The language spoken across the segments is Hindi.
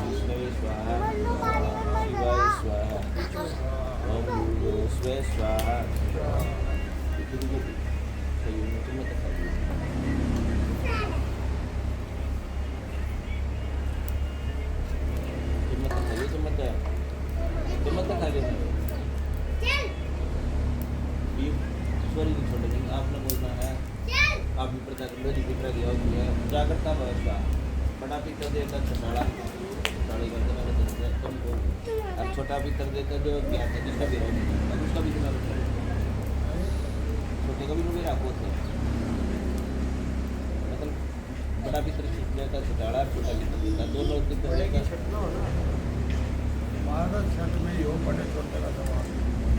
विष्णवे स्वाहा शिवाय स्वाहा ओम भूर्भुवस्सुः स्वाहा आपने बोलना है आप भी प्रचार करो जी पिता दिया हुआ है जागृता व्यवस्था बड़ा पितर देता छटाड़ा छटाड़ी करते ना करते तुम बोल अब छोटा पितर देता जो ज्ञान है जिसका भी रोग अब उसका भी दिमाग छोटे का भी लोग राखो थे मतलब बड़ा पितर देता छटाड़ा छोटा पितर देता दोनों पितर देगा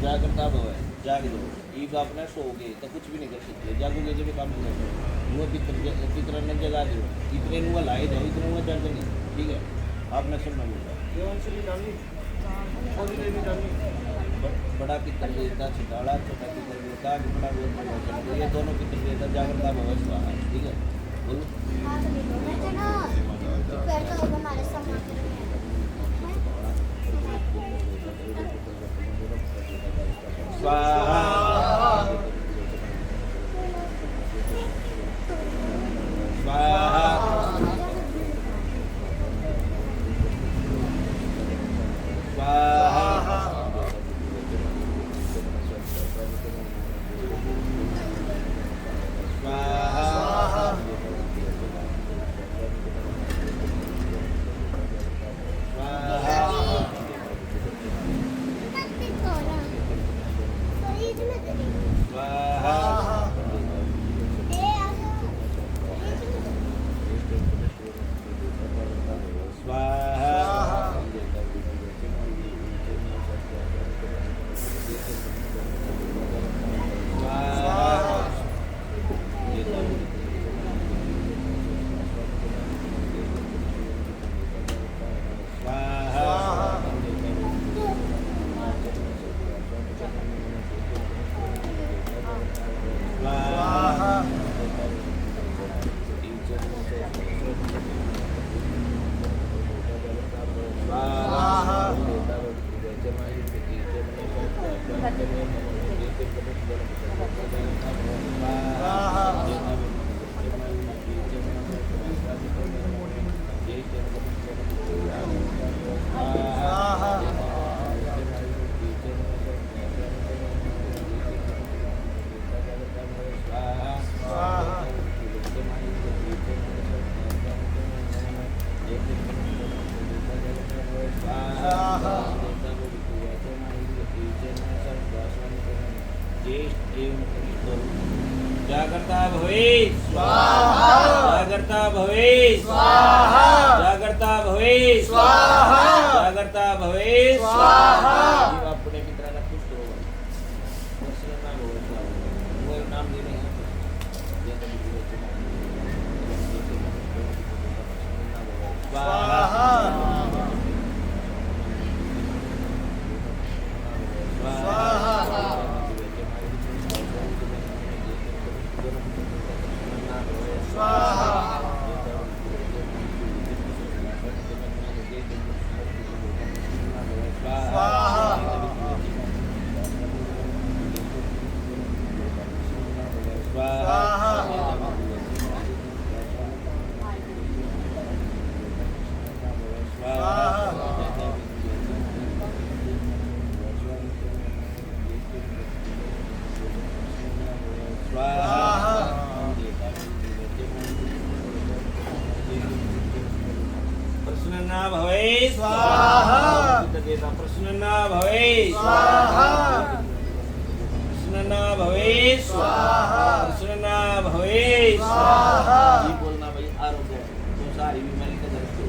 जागृता भव है जाग दो ईब आपने सोओगे तो कुछ भी नहीं कर सकते जागोगे जब काम नहीं करोगे वो पितर ने जगा दो इतने नुआ लाए जाओ इतने नुआ जग नहीं ठीक है आपने सुनना होगा बड़ा पितर देता छिटाड़ा छोटा पितर देता बड़ा बोल ये दोनों पितर देता जागृता भव स्वाहा ठीक है बोलो स्वाहा स्वाहा स्वाहा जागृता भवे स्वाहा जागृता भवे स्वाहा जागृता भवे स्वाहा जागृता भवे स्वाहा ये अपने मित्राला खुश करो दर्शन नाम हो वो नाम देने हैं ये तो स्वाहा प्रसन्ना भवे स्वाहा प्रसन्ना भवे स्वाहा प्रसन्ना भवे स्वाहा प्रसन्ना भवे स्वाहा ये बोलना भाई आरोग्य तो सारी बीमारी का दर्द हो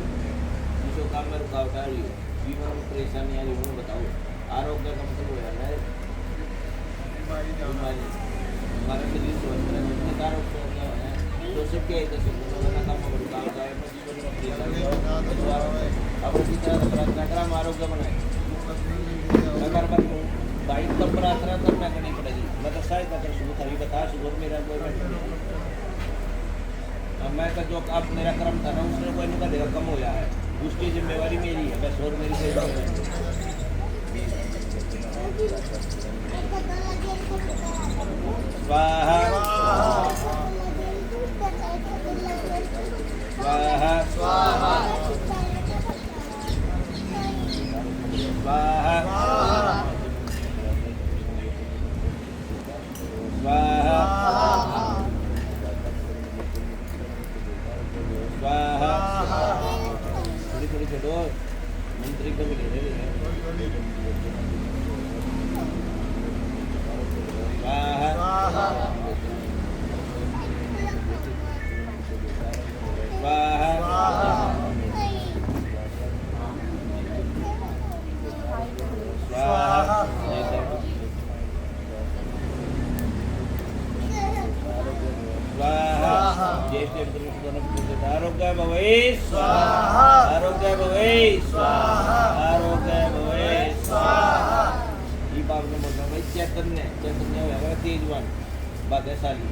जिसको काम में रुकावट आ रही हो बीमार में परेशानी आ रही हो बताओ आरोग्य का मतलब हो जाता है बीमारी हमारे शरीर स्वस्थ रहने का आरोग्य है तो सब क्या है जैसे बोलना काम में रुकावट आए अब उसी तरह कार्यक्रम आरोग्य बनाए अगर बाइक पर यात्रा करना करनी पड़ेगी मतलब शायद अगर सुबह थी बता सुबह मेरा कोई अब मैं का जो आप मेरा कर्म था ना उसने कोई नहीं देगा कम हो गया है उसकी जिम्मेवारी मेरी है बस और मेरी कोई जिम्मेवारी स्वाहा स्वाहा स्वाहा स्वाहा थोड़ी थोड़ी छोड़ो मंत्री को भी ले ले स्वाहा आरोग्य भवे स्वाहा आरोग्य भवे स्वाहा आरोग्य भवे स्वाहा ये बाप ने बोला भाई चैतन्य चैतन्य होगा तेजवान भाग्यशाली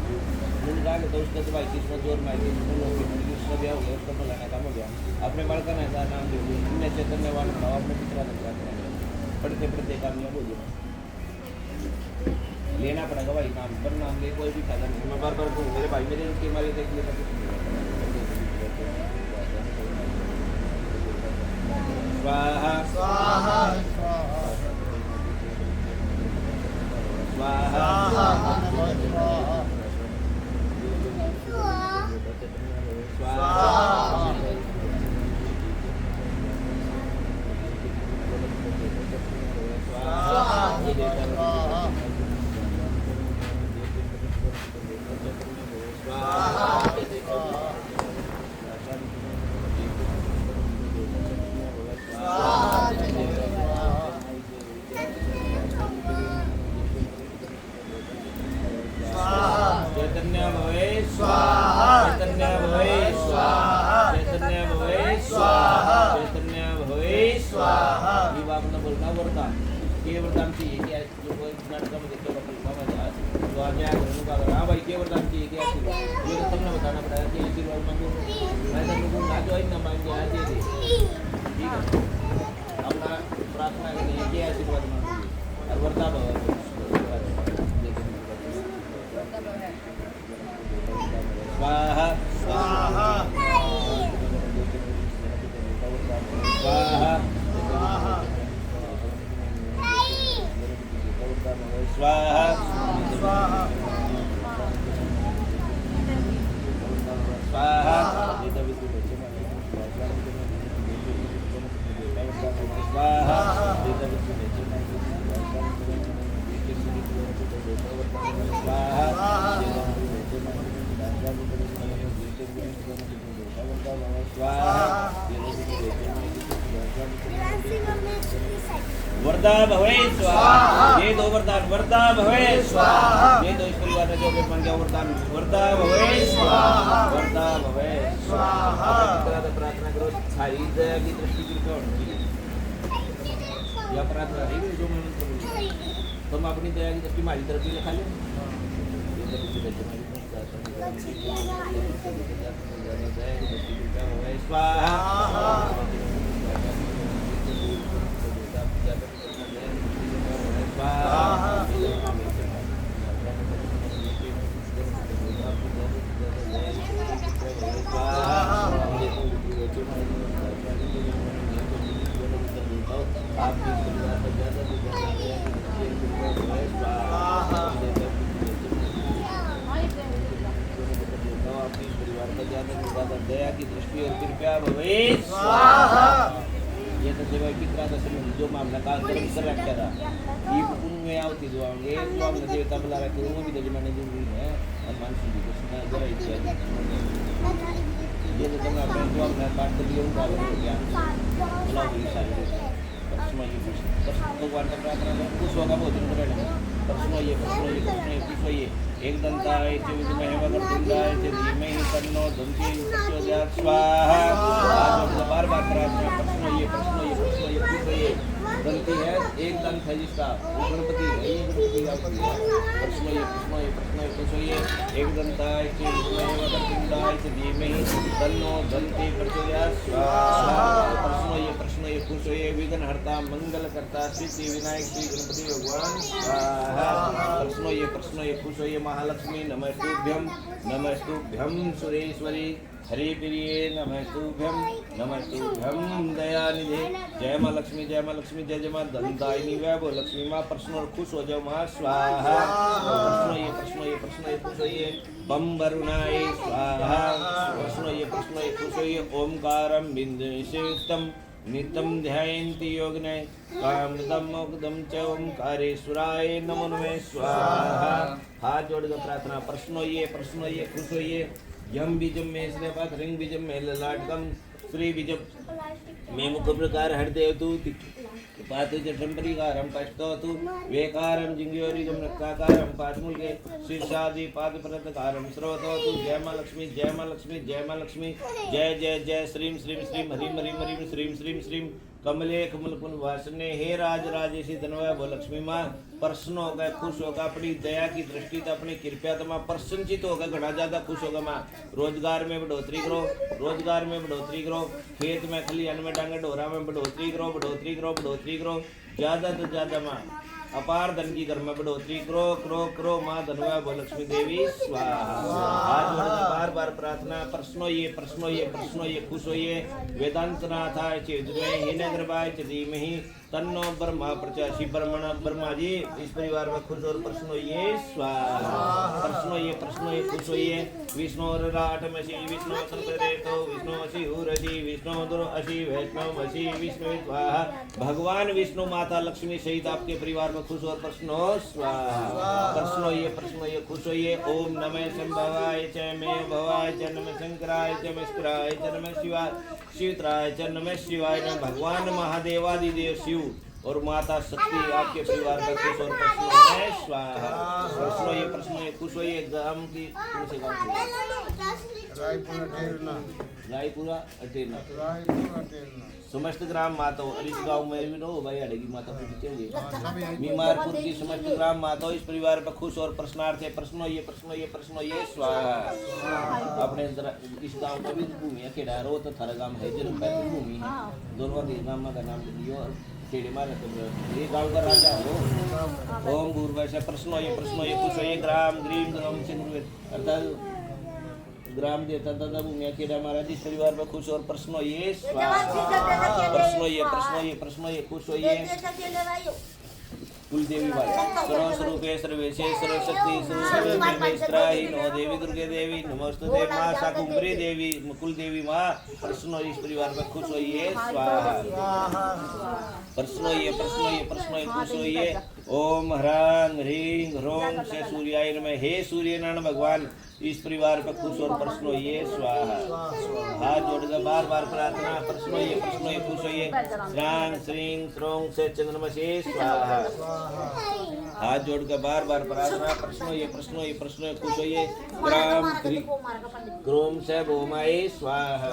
मुंडा के दोस्त तो भाई किस्मत जोर में आई लोग की मुंडी उसका ब्याह हो गया उसका बुलाना काम हो गया अपने बालका ने ऐसा नाम दे दिया इनने चैतन्यवान बनाओ अपने पिता ने पढ़ते पढ़ते कामयाब हो गया लेना पड़ेगा भाई काम पर नाम ले कोई भी फायदा नहीं मैं बार बार कहूँ मेरे भाई मेरे उनके मारे देख लेता स्वाहा स्वाहा स्वाहा चैतन्य भवे स्वाहा चैतन्य भवे स्वाहा चैतन्य भवे स्वाहा चैतन्य भवे स्वाहा ये बात ने बोलना वरदान ये वरदान चाहिए कि जो कोई नाटक में देखते हो बाबा महाराज तो आगे आगे का हां भाई ये वरदान चाहिए कि आशीर्वाद ये तो तुमने बताना पड़ेगा कि आशीर्वाद मांगो मैं तो लोगों ना जो है ना मांगे आज दे दे ठीक है अपना प्रार्थना करनी है कि आशीर्वाद मांगो और वरदान स्वाहा स्वाहा स्वाहा स्वाहा स्वाहा वरदा भवे स्वाहा ये दो वरदान वरदा भवे स्वाहा ये दो इस परिवार ने जो बन गया वरदान वरदा भवे स्वाहा वरदा भवे स्वाहा तरह प्रार्थना करो सारी दया की दृष्टि की होनी चाहिए या प्रार्थना नहीं जो मैं तुम अपनी दया की दृष्टि हमारी तरफ भी लिखा लो स्वाहा दया की दृष्टि और कृपया भवे स्वाहा ये तो सेवा पित्रा का संबंध जो मामला का कर्म कर रखा था ये उनमें आवती जो आएंगे जो हमने देवता बुला रखे वो भी तो जमाने जरूरी है हनुमान सिंह जी को सुना जरा इच्छा ये तो तुमने अपने जो हमने काट कर लिया उनका हो गया बुलाओ ये सारे परसों ये भगवान का प्रार्थना करें कुछ होगा बहुत दिन पहले परसों ये एक दंता है चौबीस में हेमा कर दूंगा ये में ही करनो धमकी सत्यो स्वाहा आज बार बार प्रार्थना परसों ये गलती है, एक दंत है जिसका, वो गणपति है, ये गणपति का प्रश्न ये खुश होइए। एक दंताय च विद्महे वक्रतुंडाय च धीमहि तन्नो दन्ति प्रचोदयात् स्वाहा। प्रश्न ये खुश होइए। विघ्नहर्ता मंगलकर्ता सिद्धि विनायक श्री गणपति भगवान स्वाहा। प्रश्न ये खुश होइए। महालक्ष्मी नमस्तुभ्यं सुरेश्वरी हरिप्रिये नमस्तुभ्यं दयानिधे। जय माँ लक्ष्मी जय माँ दंतायिनी वैभव लक्ष्मी माँ। प्रश्न और खुश हो जाओ माँ स्वाहा। प्रश्न ये खुश होइए। बम वरुणाय स्वाहा। प्रश्न ये खुश होइए। ओमकारं बिंदुनिषेवितं नित्यं ध्यायन्ति योगिने कामदं मोक्षदं च ओंकारेश्वराय नमो नमः स्वाहा। हाथ जोड़कर प्रार्थना। प्रश्न ये खुश होइए। यम बीजम में स्नेपात रिंग बीजम में ललाटकम श्री बीजम में मुख प्रकार हृदय तु पातु जठंपरिकारं पष्टोतु वेकारं जिंग्योरिगम रक्ताकारं पादमूलके शीर्षादि पादप्रतकारं स्रोतोतु। जय माँ लक्ष्मी जय श्रीं हरीं श्रीं कमले कमलकुन वासने। हे राज राजेशी धनवय वो लक्ष्मी माँ। प्रसन्न होकर खुश होकर अपनी दया की दृष्टि तो अपनी कृपया तो माँ प्रसन्नचित होकर घना ज्यादा खुश होगा माँ। रोजगार में बढ़ोतरी करो। खेत में खलिहान में डांगे ढोरा में बढ़ोतरी करो। ज्यादा तो ज्यादा माँ अपार धन की घर में बढ़ोतरी करो माँ धनवा वो लक्ष्मी देवी स्वाहा। आज बार प्रार्थना। प्रश्नो ये खुश होइए। वेदांत नाथाय चेद्मे हिनग्रवाय च धीमहि तन्नो ब्रह्मा प्रचोदयात्। ब्रह्मा जी इस परिवार में खुश और प्रश्न होइए स्वाहा। प्रश्न ये खुश होइए। विष्णुराटमसि विष्णु संप्रदेतो विष्णुमसि हुरसि विष्णुदुरसि वैष्णवसि विष्णु स्वाहा। भगवान विष्णु माता लक्ष्मी सहित आपके परिवार में खुश और प्रश्न स्वाहा। प्रश्न ये खुश होइए। ओम नमः शंभवाय च मे भवाय च नमः शंकराय च मस्कराय च नमः शिवाय च नमः शिवाय। भगवान महादेवादिदेव शिव और माता शक्ति आपके परिवार का खुश और प्रश्न है स्वाहा। प्रश्न ये खुश होइए। गांव की रायपुरा अटेरना समस्त ग्राम माताओं और इस गाँव में भी नो भाई अड़ेगी माता चलिए। मीमारपुर की समस्त ग्राम माताओं इस परिवार पर खुश और प्रश्नार्थ है। प्रश्न ये स्वाहा। अपने इस गाँव का भी भूमि है केड़ा रो तो थारा गाँव है जो भूमि है दोनों के गाँव का नाम लियो टेढ़े मारे तो ये गाँव का राजा हो। ओम भूर्भुवः प्रश्न ये खुश होइए। ग्राम ग्रीम ग्राम सिंह अर्थात ग्राम देवता दादा भूमिया केड़ा महाराज इस परिवार में खुश और प्रश्न ये प्रश्न ये खुश होइए। कुलदेवी भाई सर्वस्वरूपे सर्वेशे सर्वशक्ति सर्वस्त्राही नो देवी दुर्गे देवी नमोस्तुते माँ शाकुंभरी देवी कुलदेवी माँ। प्रश्न इस परिवार में खुश होइए स्वाहा। प्रश्न ये खुश होइए। ओम ह्रां ह्रीं ह्रों से सूर्याय नमः। हे सूर्यनारायण भगवान इस परिवार पर खुश और प्रश्न होइए स्वाहा। हाथ जोड़कर बार प्रार्थना। प्रश्न ये खुश होइए। श्रां श्रीं श्रों से चंद्रमसे स्वाहा। हाथ जोड़कर बार प्रार्थना। प्रश्न ये खुश होइए। ग्राम क्रोम से भूमाए स्वाहा।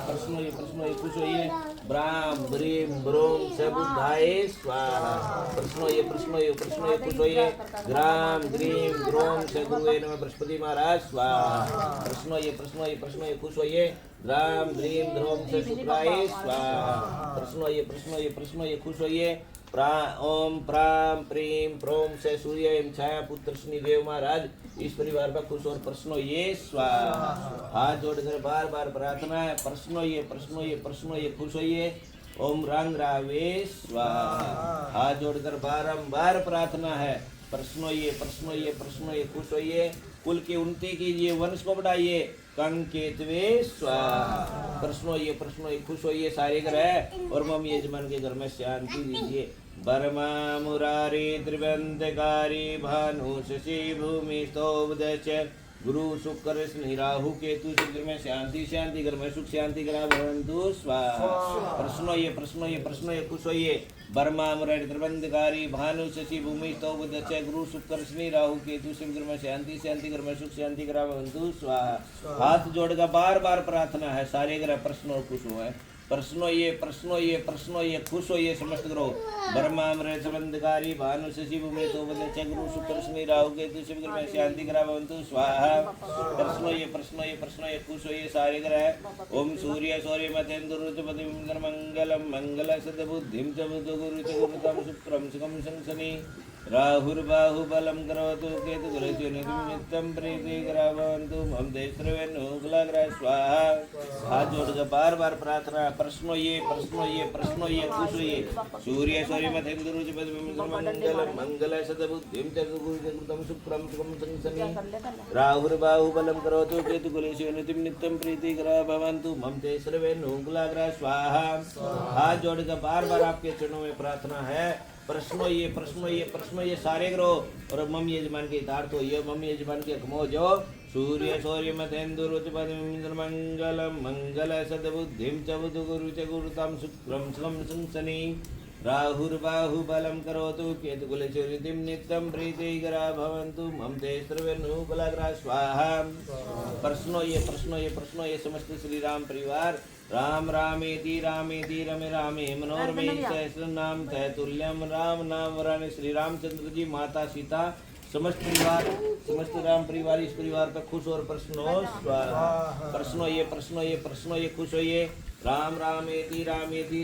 प्रश्न ये खुश होइए। ब्राम ब्रीम ब्रोम से बुद्धाए स्वाहा। प्रश्न ये खुश होइए। ग्राम ग्रीम ग्रोम से गुरुवे नमः बृहस्पति महाराज स्वाहा। प्रश्न ये खुश होइए। ग्राम ग्रीम ग्रोम से शुक्राय स्वाहा। प्रश्न ये खुश होइए। ओम प्राम प्रीम प्रोम से सूर्य छाया पुत्र शनिदेव महाराज इस परिवार पर खुश और प्रश्न ये स्वाहा। हाथ जोड़कर बार प्रार्थना है। प्रश्न ये खुश होइए। ओम रंग रावे स्वाहा। हाथ जोड़कर बारंबार प्रार्थना है। प्रश्न ये खुश होइए। कुल की उन्नति कीजिए वंश को बढ़ाइए। कंकेतवे स्वाहा। प्रश्न ये खुश होइए। सारे ग्रह और मम्मी यजमान के घर में शांति दीजिए। बर्मा मुरारी त्रिबंधकारी भानु शशि भूमि स्तोभदच गुरु शुक्र शनि राहु केतु घर में शांति घर में सुख शांति करा भवन्तु स्वाहा। प्रश्न ये खुश होइए। बर्मा मुरारी त्रिबंधकारी भानु शशि भूमि स्तोभदच गुरु शुक्र शनि राहु केतु घर में शांति घर में सुख शांति करा भवन्तु स्वाहा। हाथ जोड़कर बार प्रार्थना है। सारे ग्रह प्रश्न और खुश हुआ है। प्रश्नो ये खुश होइए समस्त ग्रह ब्रह्मा अमृत संबंधकारी भानु शशि भूमि तो बंद चक्रु शुक्र शनि राहु केतु शिव ग्रह में शांति ग्रह भवन्तु स्वाहा प्रश्नो ये खुश होइए सारे ग्रह ओम सूर्य मतेन्दुरुचपति मंगलम मंगल सद्बुद्धिं च बुध गुरु च गुरुतम शुक्रम सुखम शनि राहुर्बाहु बलम करोतु केतु गुरुचि निमित्तं प्रीति ग्रहवन्तु मम देश्रवेनु ग्रह स्वाहा हाथ जोड़कर बार बार प्रार्थना प्रश्नो ये खुश होइए सूर्य मतेन्दुरुचपति मंगलम मंगल सद्बुद्धिं च गुरु च गुरुतम शुक्रम सुखम शनि राहुर्बाहु बलम करोतु केतु गुरुचि निमित्तं प्रीति ग्रहवन्तु मम देश्रवेनु ग्रह स्वाहा हाथ जोड़कर बार बार आपके चरणों में प्रार्थना है प्रश्नो ये सारे ग्रह और मम यजमान के हितार्थ होइए मम यजमान के अकमो जो सूर्य मतेन्दुरुचपति मंगलम मंगल सद्बुद्धिं च बुध गुरु च गुरुतम शुक्रम सुखम शनि राहुर्बाहु बलम करोतु केतुकुलचरितिं नित्यं प्रीतिकरा भवन्तु मम ते सर्वेनुकुलग्रह स्वाहा प्रश्नो ये समस्त श्री राम परिवार राम रामेति रमे रामे मनोरमे सहस्र नाम तैतुल्यम राम नाम वराने श्री रामचंद्र जी माता सीता समस्त परिवार समस्त राम परिवार इस परिवार पर खुश और प्रसन्न हो स्वाहा प्रश्नो ये खुश होइए राम रामेति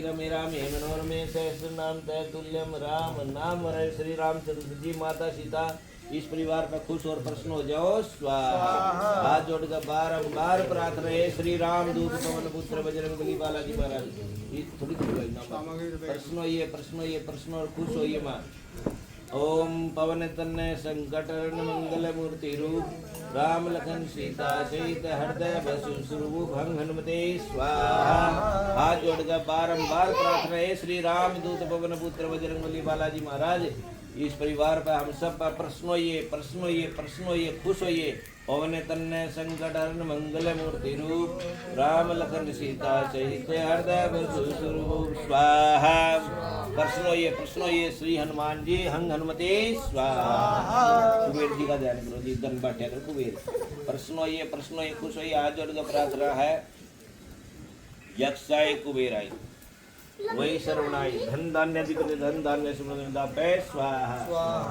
रमे रामे मनोरमे सहस्र नाम तैतुल्यम राम नाम वराने श्री रामचंद्र जी माता सीता इस परिवार पर खुश और प्रसन्न हो जाओ स्वाहा हाथ जोड़कर बारंबार प्रार्थना है श्री राम दूत पवन पुत्र बजरंगबली बालाजी महाराज थोड़ी प्रश्न और खुश होइए माँ ओम पवन तनय संकट मंगल मूर्ति रूप राम लखन सीता सहित हृदय बसु स्वरूप भंग हनुमते स्वाहा हाथ जोड़कर बारंबार प्रार्थना है श्री राम दूत पवन पुत्र बजरंगबली बालाजी महाराज इस परिवार पर हम सब पर प्रश्नो ये खुश होइए पवन तन्य संकट हरण मंगल मूर्ति रूप राम लखन सीता सहित हृदय स्वरूप स्वाहा प्रश्नो ये श्री हनुमान जी हंग हनुमते स्वाहा कुबेर जी का ध्यान करो जी धन बांटे कर कुबेर प्रश्नो ये खुश होइए आज जोड़कर प्रार्थना है यक्षाय कुबेराय वही सर्वनाय धन धान्य सुमृदा स्वाहा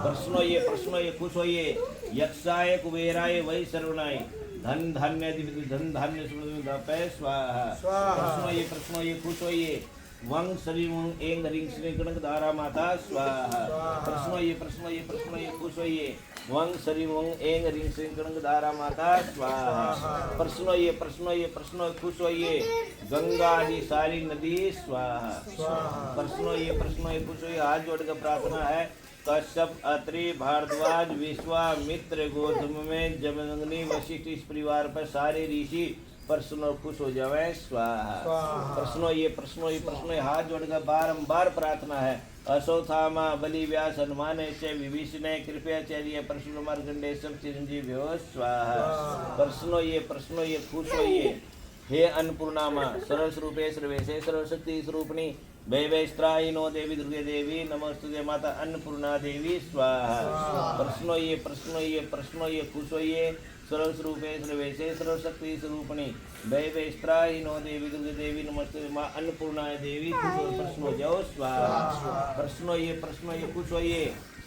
प्रश्नो ये खुश होइए यक्षाय कुबेराय वही सर्वनाय धन धान्य सुमृदा स्वाहा प्रश्नो ये खुश होइए वंग श्री वंग एंग हरिंग श्री गणक धारा माता स्वाहा प्रश्नो ये खुश होइए वंग श्री वंग एंग हरिंग श्री गणक धारा माता स्वाहा प्रश्नो ये खुश होइए गंगा जी सारी नदी स्वाहा प्रश्नो ये खुश होइए हाथ जोड़कर प्रार्थना है कश्यप अत्रि भारद्वाज विश्वामित्र गौतम में जमदग्नि वशिष्ठ इस परिवार पर सारे ऋषि प्रश्न और खुश हो जावे स्वाहा प्रश्नो ये हाथ जोड़कर बारंबार प्रार्थना है अश्वत्थामा बलि व्यास हनुमान ऐसे विभीषण कृपाचार्य परशुराम मार्कंडेय सब चिरंजीव हो स्वाहा प्रश्नो ये खुश होइए हे अन्नपूर्णामा सरल स्वरूपे सर्वेशे सर्वशक्ति स्वरूपिणी वैवस्त्रायिनो देवी दुर्गे देवी नमोस्तुते माता अन्नपूर्णा देवी स्वाहा प्रश्नो ये खुश होइए सर्व स्वरूपे सर्वेशे सर्वशक्ति स्वरूपिणी वैवस्त्रायिनो देवी दुर्गे देवी नमोस्तुते मां अन्नपूर्णा देवी प्रश्न हो जाओ स्वाहा प्रश्नो ये खुश होइए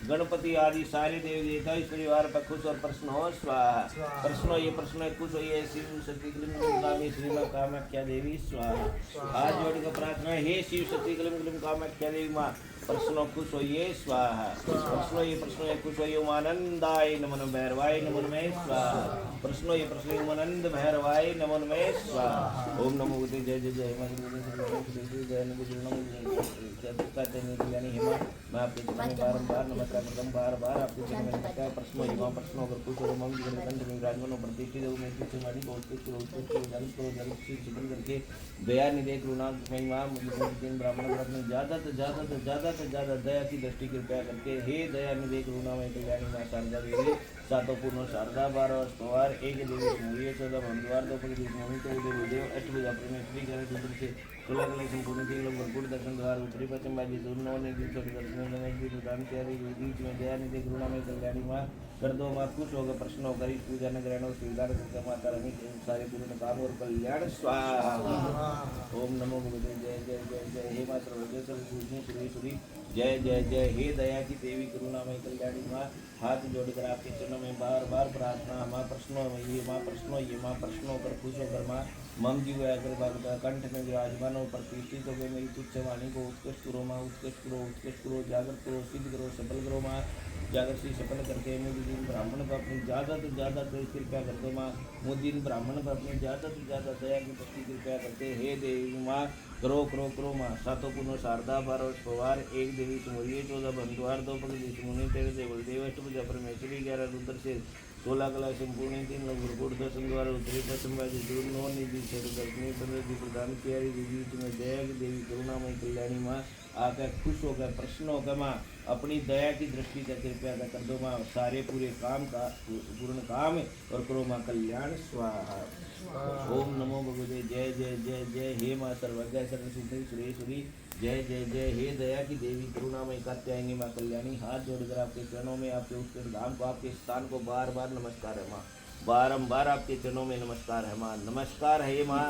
गणपति आदि सारे देवी देवता इस परिवार पर खुश और प्रश्न हो स्वाहा प्रश्नो ये खुश होइए शिव शक्ति क्लीं श्री मां कामाख्या देवी स्वाहा आज जोड़कर प्रार्थना हे शिव शक्ति क्लीं कामाख्या देवी मां प्रश्नो खुश होइए स्वाहा प्रश्नो ये खुश होइए उमानंदाय नमो भैरवाय नमो नमः स्वाहा प्रश्नो ये उमानंद भैरवाय नमो नमः स्वाहा ओम नमो बुद्धि जय जय जय मैं आपके चरण बारंबार नमस्कार करता हूँ बार आपके चरण में नमस्कार प्रश्नों अगर कुछ और मम जीवन कंठ में विराजमान और प्रतिष्ठित हो मैं कुछ हमारी बहुत चिकन करके दया निधे करुणा महिमा मुझे ब्राह्मण में ज़्यादा से ज़्यादा दया की दृष्टि कृपया करके हे दया निधे करुणा में कल्याणी माँ शारदा देवी सातों पूर्ण शारदा 12 अष्टवार एक देवी सूर्य 14 भंगवार 2 देव अष्टभुजा परमेश्वरी से सोलह कला संपूर्ण तीन लोग भरपूर दर्शन द्वार उत्तरी पश्चिम बाजी दूर नौ ने दिन छोटे दर्शन गणेश जी प्रदान प्यारी बीच में दया निधि करुणा में कल्याणी माँ कर दो माँ खुश होकर प्रश्न होकर इस पूजा न ग्रहणों स्वीकार करके माता रानी के सारे पूर्ण काम और कल्याण स्वाहा। ओम नमो भगवते जय जय जय जय हे माँ सर्वज्ञ सुरी जय जय जय हे दया की देवी करुणा में कल्याणी माँ हाथ जोड़कर आपके चरणों में बार बार प्रार्थना माँ प्रश्नों में ये माँ प्रश्नों कर खुश होकर माँ मम जीव अगर कंठ में विराजमान हो प्रतिष्ठित हो गए मेरी तुच्छ वाणी को उत्कृष्ट करो माँ उत्कृष्ट करो जागृत करो सिद्ध करो सफल करो माँ जागृत से सफल करके मुझे ब्राह्मण को अपनी ज़्यादा से ज़्यादा कृपया कर दो माँ मुझे ब्राह्मण को अपनी ज़्यादा से ज़्यादा दया की दृष्टि कृपया करते हे देवी माँ करो माँ सातों पुनः शारदा बारह पवार एक देवी सुमरिये 14 बंधुआर 2 पगली सुमुनि 13 देवल देव अष्टभुजा परमेश्वरी 11 रुद्र से 16 कला संपूर्ण 3 लोग गुरुकुट 10 द्वार उत्तरी पश्चिम बाजी दूर 9 निधि क्षेत्र दर्शनी 15 जी प्रदान प्यारी बीच में दया की देवी करुणामय कल्याणी माँ आकर खुश होकर प्रश्न होकर माँ अपनी दया की दृष्टि का कृपया कर दो माँ सारे पूरे काम का पूर्ण काम और करो माँ कल्याण स्वाहा। ओम नमो भगवते जय जय जय जय हे माँ सर्वज्ञ सर्वसिद्धि सुरेश्वरी जय जय जय हे दया की देवी करुणामय कात्यायनी माँ कल्याणी हाथ जोड़कर आपके चरणों में आपके उत्कृष्ट धाम को आपके स्थान को बार बार नमस्कार है माँ बारंबार आपके चरणों में नमस्कार है माँ नमस्कार है माँ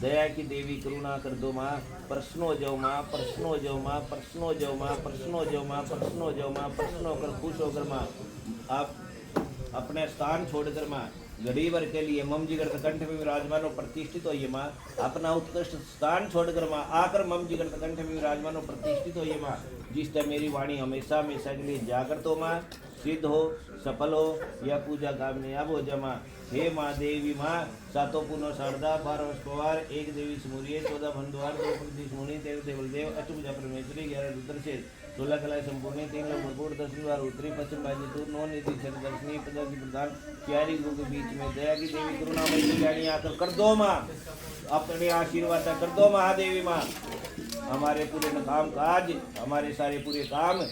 दया की देवी करुणा कर दो माँ प्रश्नो जाओ माँ प्रश्नो जाओ माँ प्रश्नो जाओ माँ प्रश्नो जाओ माँ प्रश्नो जाओ माँ प्रश्न होकर खुश होकर माँ आप अपने स्थान छोड़कर माँ घड़ी भर के लिए मम जी कंठ में विराजमान हो प्रतिष्ठित हो ये माँ अपना उत्कृष्ट स्थान छोड़कर माँ आकर मम जी कंठ में विराजमान हो प्रतिष्ठित हो ये माँ जिस तरह मेरी वाणी हमेशा हमेशा के लिए जागृत हो माँ सिद्ध हो सफल हो या पूजा कामयाब हो जमा हे माँ देवी माँ सातों पुनः शारदा 12 पवार एक देवी सुमरिये 14 बंधुआर 2 पगली सुमुनि 13 देवल देव अष्टभुजा परमेश्वरी 11 रुद्र से 16 कला संपूर्ण 3 लोग भरपूर 10 द्वार उत्तरी पश्चिम बाजी दूर 9 निधि क्षेत्र दर्शनी 15 जी प्रधान प्यारी गुरु के बीच में दया की देवी करुणामय कल्याणी आकर कर दो माँ अपने आशीर्वाद कर दो महादेवी माँ हमारे पूरे काम काज हमारे सारे पूरे काम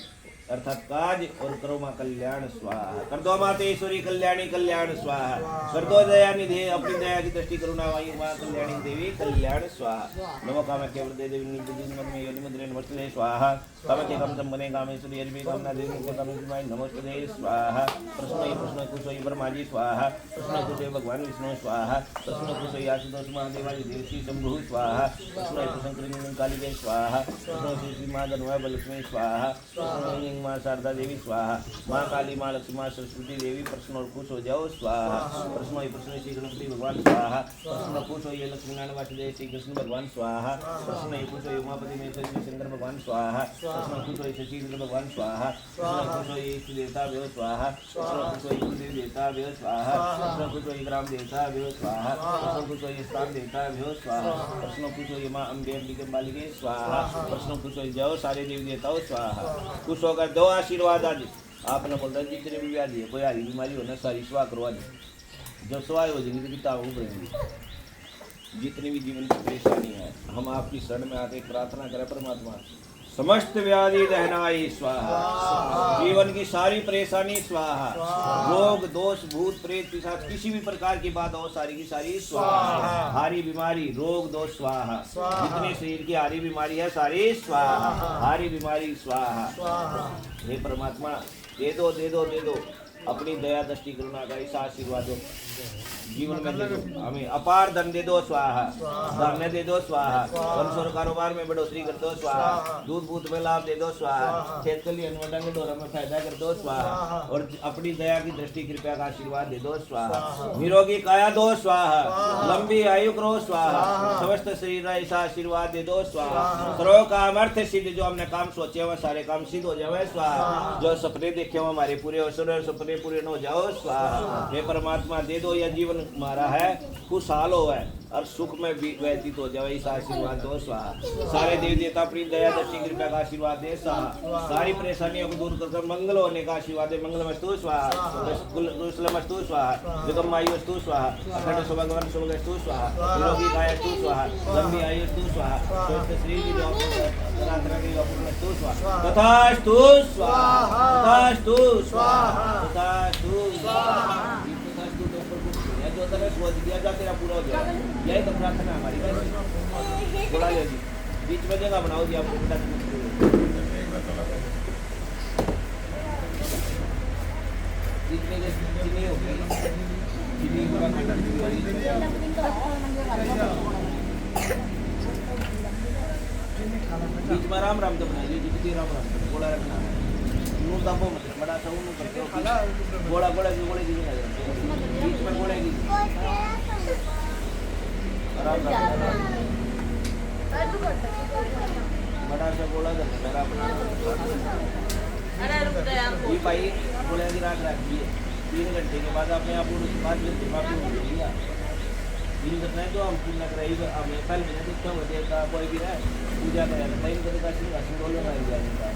अर्थात काज और करो माँ कल्याण स्वाहा कर दो मातेश्वरी कल्याणी कल्याण स्वाहा कर दो दया निधि अपनी दया की दृष्टि करुणा वाई माँ कल्याणी देवी कल्याण स्वाहा नमो कामाख्या वरदे देवी निधि मन में योनि मुद्रे नमस्ते स्वाहा कामाख्या काम संपन्ने कामेश्वरी यज्ञ कामना देवी के कामेश्वरी नमस्ते स्वाहा प्रश्न कुशोई ब्रह्माजी स्वाहा प्रश्न कुशोई भगवान विष्णु स्वाहा प्रश्न कुशोई आशुतोष महादेवाजी देवशी शंभु स्वाहा प्रश्न शंकर कालिके स्वाहा प्रश्न श्री माँ धनुआ बलक्ष्मी स्वाहा प्रश्न माँ शारदा देवी स्वाहा माँ काली माँ लक्ष्मी माँ सरस्वती देवी प्रश्न और खुश हो जाओ स्वाहा प्रश्न श्री गणपति भगवान स्वाहा प्रश्न खुश हो ये लक्ष्मी नारायण वासुदेव श्री कृष्ण भगवान स्वाहा प्रश्न खुश हो उमापति में श्री शंकर भगवान स्वाहा प्रश्न खुश हो शशिन्द्र भगवान स्वाहा प्रश्न खुश हो इष्ट देवता व्यव स्वाहा प्रश्न खुश हो कुलदेव देवता व्यव स्वाहा प्रश्न खुश हो ग्राम देवता व्यव स्वाहा प्रश्न खुश हो स्थान देवता व्यव स्वाहा प्रश्न खुश हो माँ अम्बे अम्बिके बालिके स्वाहा प्रश्न खुश हो जाओ सारे देवी देवताओं स्वाहा खुश होकर दो आशीर्वाद आज आपने बोल रहे जितने भी व्याधि है कोई हारी बीमारी हो ना सारी स्वाह करो आज जब स्वाह हो जाएंगी तो किताब उभरेंगी जितनी भी जीवन की परेशानी है हम आपकी शरण में आके प्रार्थना करें परमात्मा समस्त व्याधि दहनाई स्वाहा जीवन की सारी परेशानी स्वाहा रोग दोष भूत प्रेत पिशाच किसी भी प्रकार की बात हो सारी की सारी स्वाहा हारी बीमारी रोग दोष स्वाहा जितने शरीर की हारी बीमारी है सारी स्वाहा हारी बीमारी स्वाहा हे परमात्मा दे दो अपनी दया दृष्टि करुणा का इस आशीर्वाद दो जीवन में दे दो हमें अपार धन दे दो स्वाहा धन दे दो स्वाहा वंश और कारोबार में बढ़ोतरी कर दो स्वाहा दूध बूथ में लाभ दे दो स्वाहा खेत के लिए अनुमोदन डोरा में फायदा कर दो स्वाहा और अपनी दया की दृष्टि कृपया का आशीर्वाद दे दो स्वाहा निरोगी काया दो स्वाहा लंबी आयु करो स्वाहा समस्त शरीर ऐसा आशीर्वाद दे दो स्वाहा सर्व काम अर्थ सिद्ध जो हमने काम सोचे हुए सारे काम सिद्ध हो जाए स्वाहा जो सपने देखे हुए हमारे पूरे हो सपने पूरे न हो जाओ स्वाहा हे परमात्मा दे दो यह जीवन हमारा है खुशहाल हो है और सुख में व्यतीत हो जाए इस आशीर्वाद दो स्वाहा सारे देवी देवता अपनी दया दृष्टि कृपा का आशीर्वाद दे स्वाहा सारी परेशानियों को दूर कर मंगल होने का आशीर्वाद दे मंगलमस्तु स्वाहा कुशलमस्तु स्वाहा जगमायुस्तु स्वाहा अखंड सौभाग्यवान सौभाग्यस्तु स्वाहा निरोगी कायस्तु स्वाहा लंबी आयुस्तु स्वाहा स्वस्थ शरीर की तरह की अपूर्णस्तु स्वाहा तथास्तु स्वाहा तथास्तु स्वाहा तथास्तु स्वाहा जो तरह सोच दिया जा तेरा पूरा हो जाए यही तो प्रार्थना हमारी बोला जी। बीच में जगह बनाओ जी आपको बता दूँ जितने के चीनी होगी चीनी का खंड बीच में राम राम तो बनाइए जितनी राम राम गोला रखना है नूर दाबो मतलब बड़ा सा उन्नू करते हो गोला गोला की गोले की नहीं बीच में गोले की राम राम बड़ा सा गोला करते मेरा अपना ये भाई गोले की राख रखिए 3 घंटे के बाद आपने आप 5 घंटे बाद लिया 3 घंटे तो हम पूर्ण कराइए हमें पहले मैंने देखा हुआ देवता कोई भी रहे पूजा करेगा टाइम करेगा सिंहासन डोल लगाई जाएगा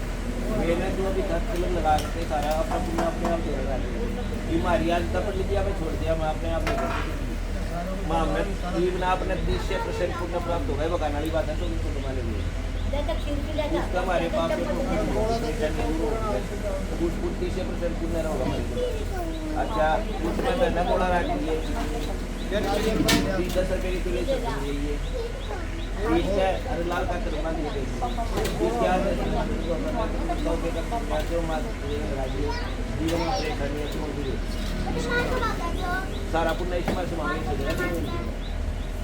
मैंने जो अभी 10 किलो लगा के सारा अपना पुण्य अपने आप दे रहा है बीमारी आज तक लीजिए हमें छोड़ दिया मैं अपने आप माँ हमने जीवन अपने 30% पुण्य प्राप्त हो गए बगाने वाली बात है तो उसको तुम्हारे लिए उसका हमारे पास 30% पुण्य होगा अच्छा उसमें मैंने बोला रख दिए 10 रुपये की किलो चाहिए अरे लाल का करना दिए सारा पुण्य इसमें से मांगे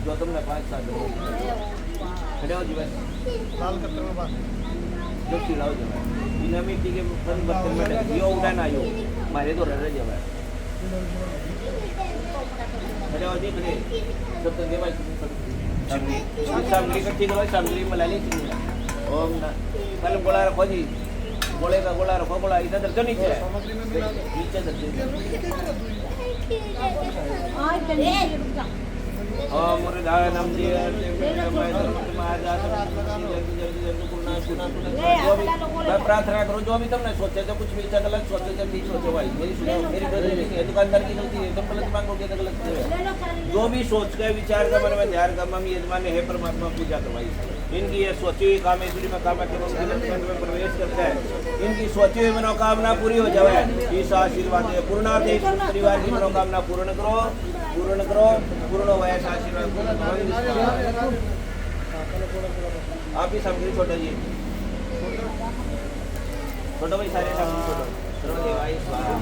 जो तुमने 5 साल खड़े हो जी बस लाल कत्तर में बात जो चिड़ाओ जब बिना मिट्टी के बर्तन में यो उड़ा ना यो मारे तो रह जब खड़े हो जी खड़े सब तंगे भाई सामग्री इकट्ठी करो सामग्री मिला ली ओम ना पहले गोला रखो जी गोले का गोला रखो गोला इधर दर्जो नीचे नीचे दर्जो ओम मुरदाय नम जी मैं प्रार्थना करूं जो भी तुमने सोचे तो कुछ भी अच्छा गलत सोचे तो ठीक सोचो भाई मेरी सुनो मेरी गलती नहीं है दुकानदार की गलती है तुम गलत मांगोगे तो गलत है जो भी सोच के विचार का मन में ध्यान का मम्मी यजमान है परमात्मा पूजा करवाई इनकी ये सोची हुई कामेश्वरी में कामाख्या मंदिर में प्रवेश करता है इनकी सोची हुई मनोकामना पूरी हो जाए इस आशीर्वाद है पूर्णार्थ परिवार की मनोकामना पूर्ण करो पूर्ण हो ऐसा आशीर्वाद आप भी सामग्री छोटा जी छोटा भाई सारे सामग्री छोटा सर्वदेवाय स्वाहा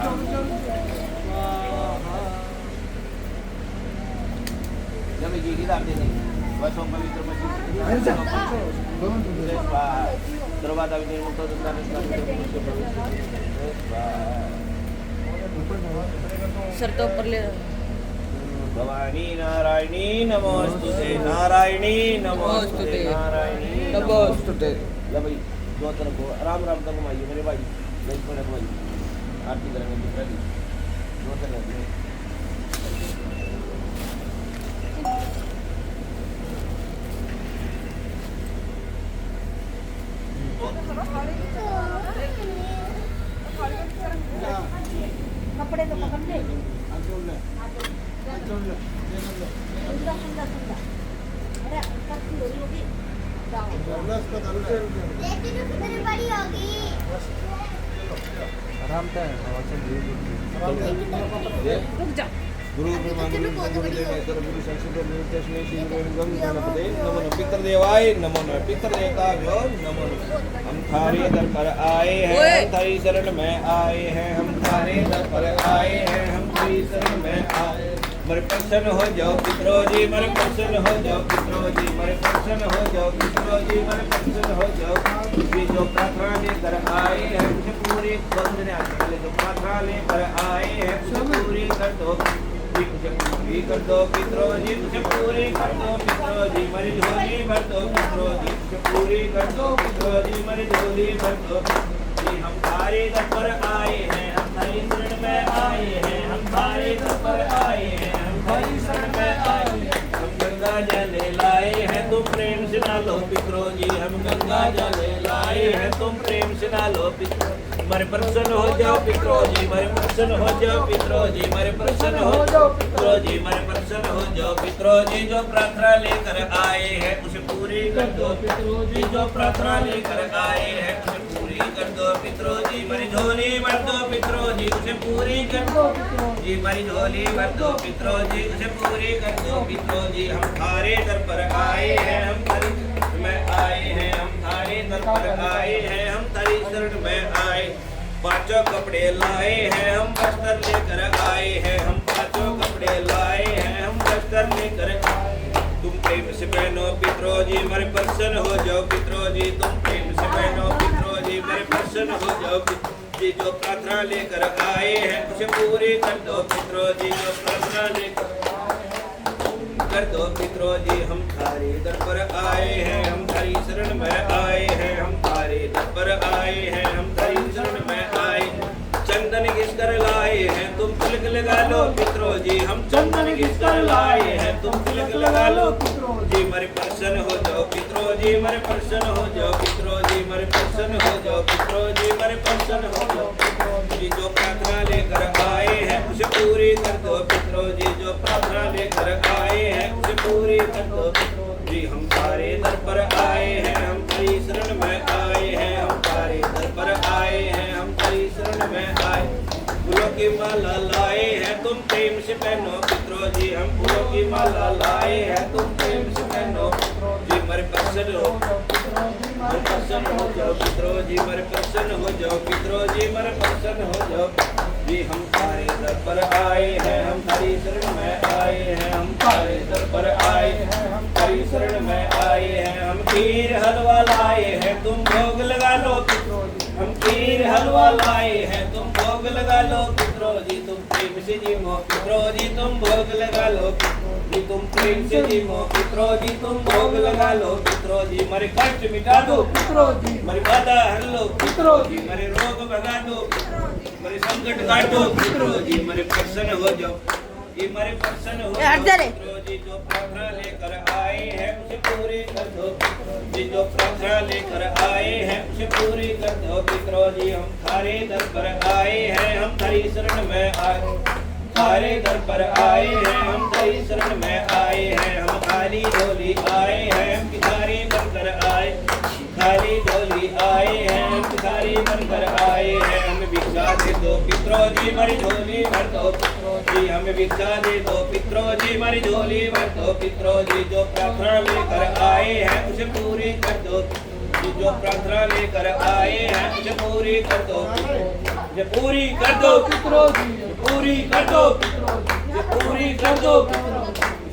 जब जी की दाम दे देंगे बस हम पवित्र मस्जिद दरवाजा भी निर्मुक्त सर तो ऊपर ले भवानी नारायणी नमोस्तुते नारायणी नमोस्तुते नारायणी नमोस्तुते ले भाई दो तरफ को राम राम तक घुमाइए मेरे भाई लक्ष्मण घुमाइए आरती करेंगे दूसरा दिन दो तरफ कपड़े तो पकड़ ले आराम से रुक जा गुरु गुरु नमो पितृदेवाय नमो पितृदेवताभ्यो नमो हम थारे दर पर आए हैं हम थारी शरण में आए हैं हम थारे दर पर आए हैं हम थारी शरण में आए मर प्रसन्न हो जाओ पितरो जी मर प्रसन्न हो जाओ पितरो जी मर प्रसन्न हो जाओ पितरो जी मर प्रसन्न हो जाओ ये जो प्रार्थना लेकर आए हैं उसे पूरी बंदने आने वाले जो प्रार्थना लेकर आए हैं उसे पूरी कर दो पूरी कर दो पितरो जी उसे पूरी कर दो पितरो जी मरी झोली भर दो पितरो जी उसे पूरी कर दो पितरो जी मरी झोली भर दो जी हम थारे दर पर आए हैं हम थारी शरण में आए हैं हम थारे दर पर आए हैं हम थारी शरण में आए हैं हम गंगा जल लाए हैं तुम प्रेम से ना लो पितरो जी हम गंगा जल लाए हैं तुम प्रेम से ना लो पितरो मरे प्रसन्न हो जाओ पितरो जी मरे प्रसन्न हो जाओ पितरो जी मरे प्रसन्न हो जाओ पितरो जी मरे प्रसन्न हो जाओ पितरो जी जो प्रार्थना लेकर आए हैं उसे पूरी कर दो पितरो जी जो प्रार्थना लेकर आए हैं उसे पूरी कर दो पितरो जी मरी झोली भर दो पितरो जी उसे पूरी कर दो जी मरी झोली भर दो पितरो जी उसे पूरी कर दो पितरो जी हम थारे दर पर आए हैं हम में आए हैं, हम थारे दर पर आए हैं, हम थारी शरण में आए। पांचों कपड़े लाए हैं, हम बस्तर लेकर आए हैं, हम पांचों कपड़े लाए हैं, हम बस्तर लेकर आए। तुम प्रेम से पहनो पितरो जी, मेरे प्रसन्न हो जाओ पितरो जी। तुम प्रेम से पहनो पितरो जी, मेरे प्रसन्न हो जाओ पितरो जी। जो प्रार्थना लेकर आए हैं उसे पूरी कर दो पितरो जी, जो प्रार्थना लेकर कर दो पितरो जी। हम थारे दर पर आए हैं, हम थारी शरण में आए हैं, हम थारे दर पर आए हैं, हम थारी शरण में आए। चंदन घिस कर लाए हैं, तुम तिलक लगा लो पितरो जी। हम चंदन घिस कर लाए हैं, तुम तिलक लगा लो पितरो जी। मेरे प्रसन्न हो जाओ पितरो जी, मेरे प्रसन्न हो जाओ पितरो जी, मेरे प्रसन्न हो जाओ पितरो जी, मेरे प्रसन्न हो जाओ पितरो जी। जो प्रार्थना लेकर आए हैं उसे पूरी कर दो पितरो जी, जो प्रार्थना लेकर आए हैं उसे पूरी कर दो पितरो जी। हम थारे दर पर आए हैं, हम थारी शरण में आए हैं, हम थारे दर पर आए हैं, हम थारी शरण में आए। फूलों की माला लाए हैं, तुम प्रेम से पहनो पितरो जी। हम फूलों की माला लाए हैं, तुम प्रेम से पहनो पितरो जी। मेरे प्रसन्न हो मेरे प्रसन्न हो जाओ पितरो जी, मेरे प्रसन्न हो जाओ पितरो जी, मेरे प्रसन्न हो जाओ जी। हम थारे दर पर आए हैं, हम थारी शरण में आए हैं, हम थारे दर पर आए हैं, हम थारी शरण में आए हैं। हम खीर हलवा लाए हैं, तुम भोग लगा लो पितरो जी। हम खीर हलवा लाए हैं, तुम भोग लगा लो पितरो जी। तुम प्रेम से जीवो पितरो जी, तुम भोग लगा लो पितरो जी। तुम प्रेम से जीवो पितरो जी, तुम भोग लगा लो पितरो जी। मेरे कष्ट मिटा दो पितरो जी, मेरी बाधा हर लो पितरो जी, मेरे रोग भगा दो पितरो जी, मेरे संकट काटो पितरो जी। मेरे प्रसन्न हो जाओ ये मेरे प्रसन्न हो जाओ पितरो जी। जो प्रार्थना लेकर आए हैं उसे पूरी कर दो पितरो जी, जो प्रार्थना लेकर आए हैं उसे पूरी कर दो पितरो जी। हम थारे दर पर आए हैं, हम थारी शरण में आए, थारे दर पर आए हैं, हम थारी शरण में आए हैं। हम खाली झोली आए हैं, हम भिखारी बनकर आए, खाली झोली आए हैं, हम भिखारी बनकर आए हैं। हमें भिक्षा दे दो पितरो जी, हमारी झोली भर दो पितरो जी। हमें भिक्षा दे दो पितरो जी, हमारी झोली भर दो पितरो जी। जो प्रार्थना लेकर आए हैं उसे पूरी कर दो जी, जो प्रार्थना लेकर आए हैं उसे पूरी कर दो पितरो, पूरी कर दो पितरो जी, पूरी कर दो पितरो जी, पूरी कर दो पितरो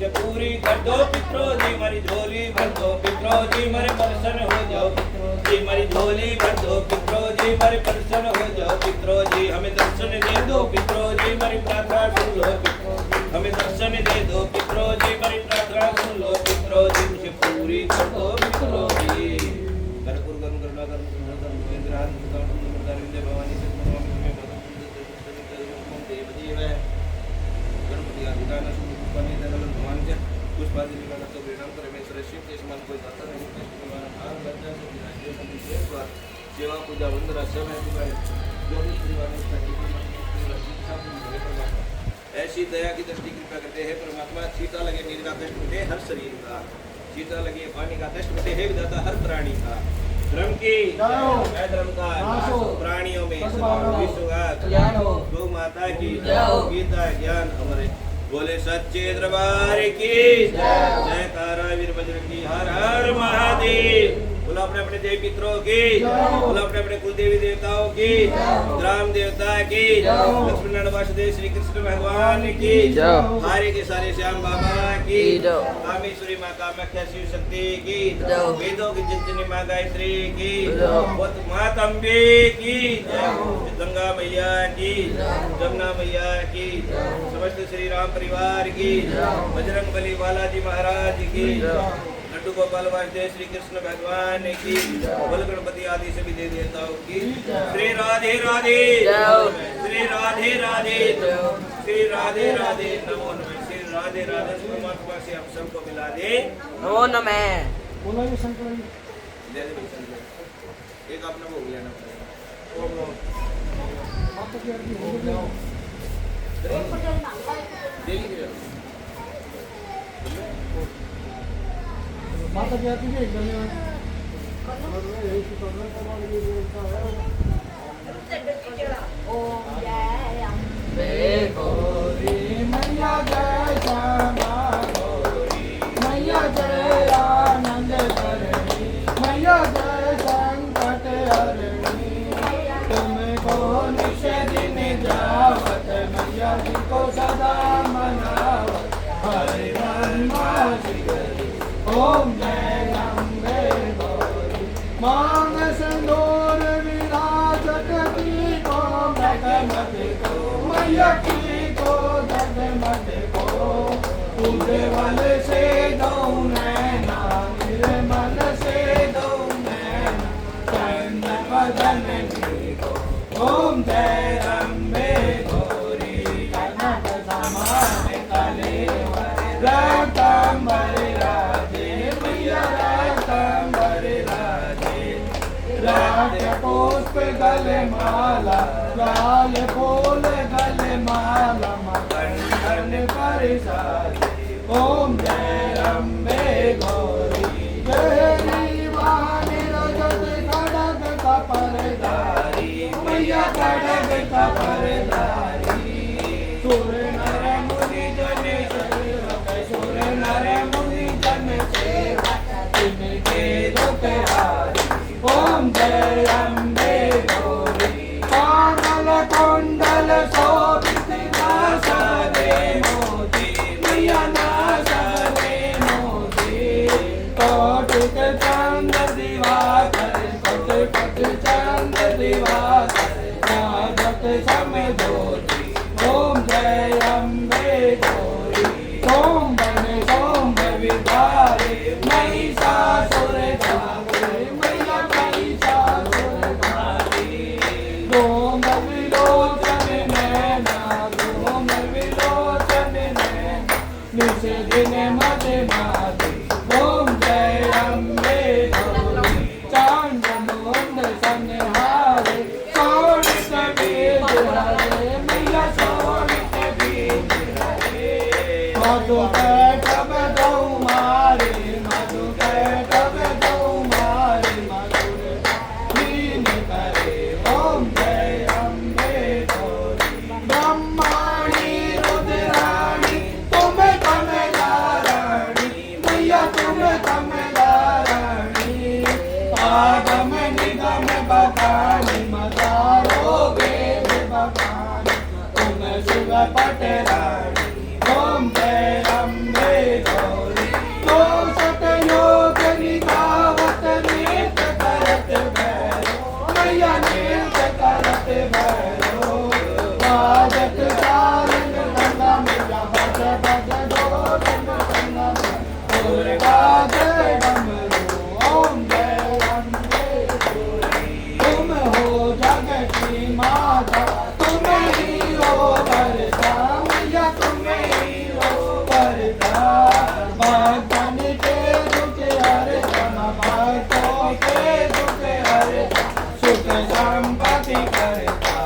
जी, पूरी कर दो पितरो जी। हमारी झोली भर दो पितरो जी, हमारे प्रसन्न हो जाओ पितरो जी। हमारी झोली भर दो पितरो जी, हमारे प्रसन्न हो जाओ पितरो जी। हमें दर्शन दे दो पितरो जी, हमारी प्रार्थना सुन लो पितरो जी। हमें दर्शन दे दो पितरो जी, हमारी प्रार्थना सुन लो पितरो जी। मुझे पूरी कर दो पितरो जी। कर्पूर गम करुणा कर्म सुंदर इंद्रान गोविंद भवानी से देवदेव गणपति आदिनाथ सुपनि दयाल भगवान के पुष्पादि निवारण तो विराम परमेश्वर शिव के समान कोई दाता नहीं। कृष्ण निवारण आग लज्जा से विराजे सभी सेवा सेवा पूजा वंदना सब है तुम्हारे जो भी श्रीवाणी की शिक्षा मेरे परमात्मा। ऐसी दया की दृष्टि कृपा करते हैं परमात्मा। सीता लगे नींद का कष्ट मिटे हर शरीर का, सीता लगे पानी का कष्ट मिटे हे विधाता हर प्राणी का। धर्म की जय, धर्म का प्राणियों में विश्व का गौ माता की गीता ज्ञान हमारे बोले सच्चे दरबार की जय। जयकारा वीर बजरंगी हर हर महादेव। बोलो अपने अपने देवी पितरों की, बोलो अपने अपने कुल देवी देवताओं की, ग्राम देवता की, लक्ष्मण नारायण वासुदेव श्री कृष्ण भगवान की, सारे के सारे श्याम बाबा की, कामेश्वरी माँ कामाख्या शिव शक्ति की, वेदों की चिंतनी माँ गायत्री की, माता अम्बे की, गंगा मैया की, जमुना मैया की, समस्त श्री राम परिवार की, बजरंग बली बालाजी महाराज की, लड्डू गोपाल वासुदेव श्री कृष्ण भगवान की, बल गणपति आदि सभी देवी देवताओं की। श्री राधे राधे, श्री राधे राधे, श्री राधे राधे, नमो नमः। श्री राधे राधे परमात्मा से आप सबको मिला दे, नमो नमः। बोला ये शंकर जी जय जय शंकर। एक आपने भोग लेना पड़ेगा। आप तो क्या हो गया माता जी आती है गले में और यही तो करने का वाला ये बोलता है ओम जय अम्बे गौरी मैया जय श्यामा गौरी मैया जय आनंद करणी देखो मैया की को दर्द मत को तुझे वाले से दो नैना मेरे मन से दो नैना चंद बदन देखो ओम जय अम्बे गौरी कनक समान कलेवर रतंबर राजे मैया रतंबर राजे राधे पुष्प गले माला लाल फूल गले माला मकंदन परिसारी ओम जय अम्बे गौरी जय वाणी रजत खड़ग का परदारी मैया खड़ग का परदारी सुर नर मुनि जन सेवक सुर नर मुनि जन सेवक तिनके दुख हारी ओम जय अम्बे गौरी कानल कुंडल शोभित नासरे मोती मैया नासरे मोती कोटिक चंद दिवाकर कोटिक चंद दिवाकर नागत समय ज्योति ओम जय अम्बे गौरी सोम बन सोम विदारे महिषासुर धारे मैया महिषासुर धारी डोम विलोचन नैना डोम विलोचन नैना निश दिन मद माती ओम जय अम्बे गौरी चांद मुंड संहारे सोनित बीज हरे मैया सोनित बीज हरे मधु कैटभ दो मारे मधु कैटभ दो मारे मधुर लीन करे ओम जय अम्बे गौरी ब्रह्माणी रुद्राणी तुम कमला रानी मैया तुम कमला रानी आगम निगम बखानी मदारो वेद बखानी तुम शिव पट रानी ओम जय अम्बे गौरी तो सत योग निगावत नृत्य करत भैरो मैया नृत्य करत भैरो बाजत सारंग गंगा मैया बज बज डोलन गंगा और बाजे डमरू ओम जय अम्बे गौरी तुम हो जग की माता तुम ही हो भरता मैया तुम ही हो भरता भक्तन के दुख हरता भक्तों के दुख हरता सुख संपत्ति करता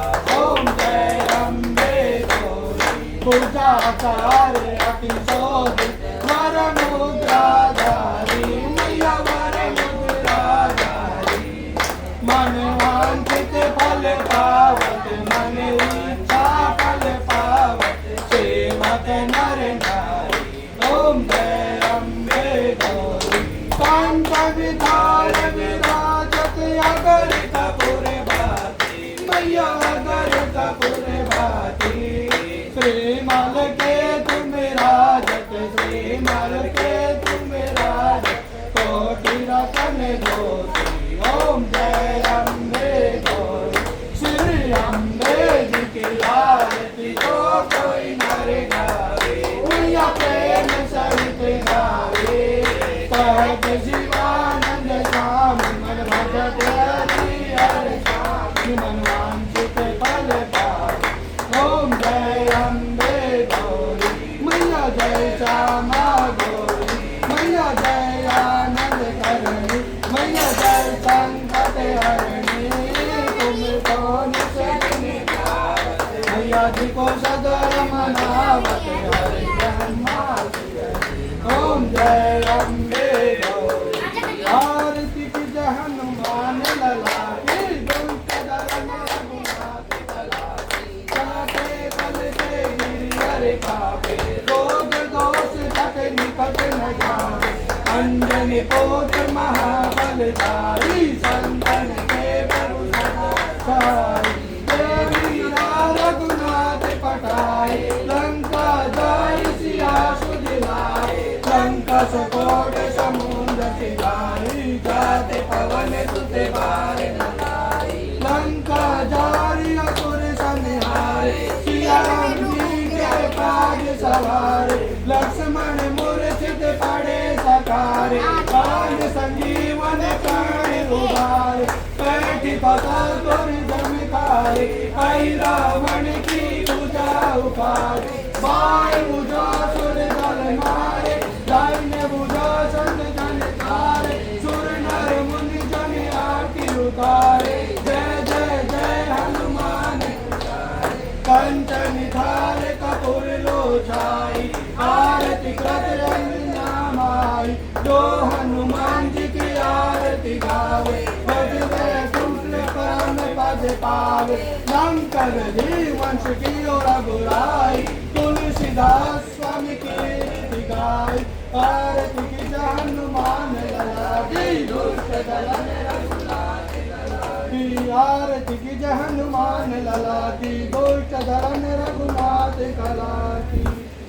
ओम जय अम्बे गौरी पूजा कार अति शोभित वर मुद्राधारी मैया वर मुद्राधारी मन वांछित फल पावत मन इच्छा फल पावत सेवक नर नारी ओम जय अम्बे गौरी कांत विधान विराजत अगर कपूर भाती मैया अगर कपूर भाती श्रीमल के तुम राजत श्रीमल के तुम राजत कोटि रतन ज्योति ओम जय अम्बे गौरी श्री अम्बे जी की आरती जो कोई नर गावे मैया प्रेम सहित गावे कहत शिवानंद श्याम मन भजत हरि हर श्याम मन वांछित फल पावे ओम जय अम्बे गौरी मैया जय श्यामा गौरी मैया जय आनंद करणी मैया जय संकट हरणी तुम कौन सजनी मैया जी को सदर मनावत हरि ब्रह्मा ओम जय अम्बे गौरी आरती की जय हनुमान लला की दुष्ट दलन रघुनाथ ललासी चलते चलते गिरि हरि पापे रोग दोष तक निकट न जावे अंजनी पुत्र महाबलधारी संतन के भरोसा साई देवी रघुनाथ पटाए लंका जाय सिया सुदिलाए लंका सकोट समुद्र सिलाई जाते पवन सुते बार न लाई लंका जारी असुर संहारी दुलारे सिया राम जी के काज सवारे लक्ष्मण मूर्छित पड़े सकारे काज संजीवन प्राण उबारे बैठी पताल तोरी जमकारे आई रावण की पूजा उखारे बाई पूजा सुर दल मारे दाहिने पूजा संत जन तारे सुर नर मुनि जन आरती उतारे जय जय जय हनुमान कंचन थाल कपूर लोचाई आरती कृत नामाई जो हनुमान जी की आरती गावे बजवे तुमने परम पद पावे शंकर जी वंश की रघुराई तुलसीदास स्वामी की गाय आरती की जय हनुमान लला की दुष्ट दलन की आरती की जय हनुमान लला की दुष्ट दलन रघुनाथ कला की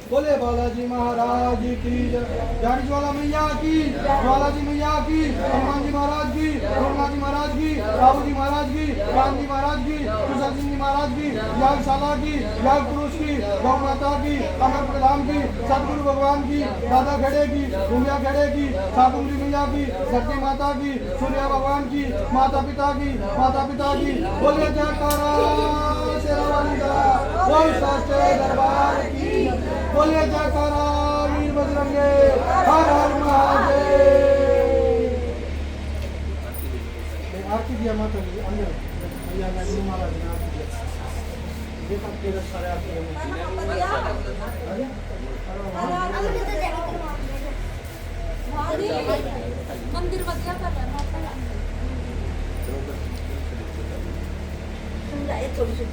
बोले बालाजी महाराज की जय ज्वाला मैया की ज्वाला जी मैया की हनुमान जी महाराज की रघुनाथ जी महाराज की बाबू जी महाराज की राम जी महाराज की कृष्ण सिंह जी महाराज की यागशाला की याग पुरुष की गौ माता की अमर प्रधान की सतगुरु भगवान की दादा खेड़े की भूमिया खेड़े की साकुंडी मैया की शक्ति माता की सूर्य भगवान की माता पिता की बोले जयकारा शेरावाली का बोल सच्चे दरबार की बोले जयकारा वीर बजरंगे हर हर महादेव आरती दिया माता जी अंदर भैया गुरु महाराज ने आरती दिया ये सब तेरे सारे आरती मंदिर मध्ये थोडीशी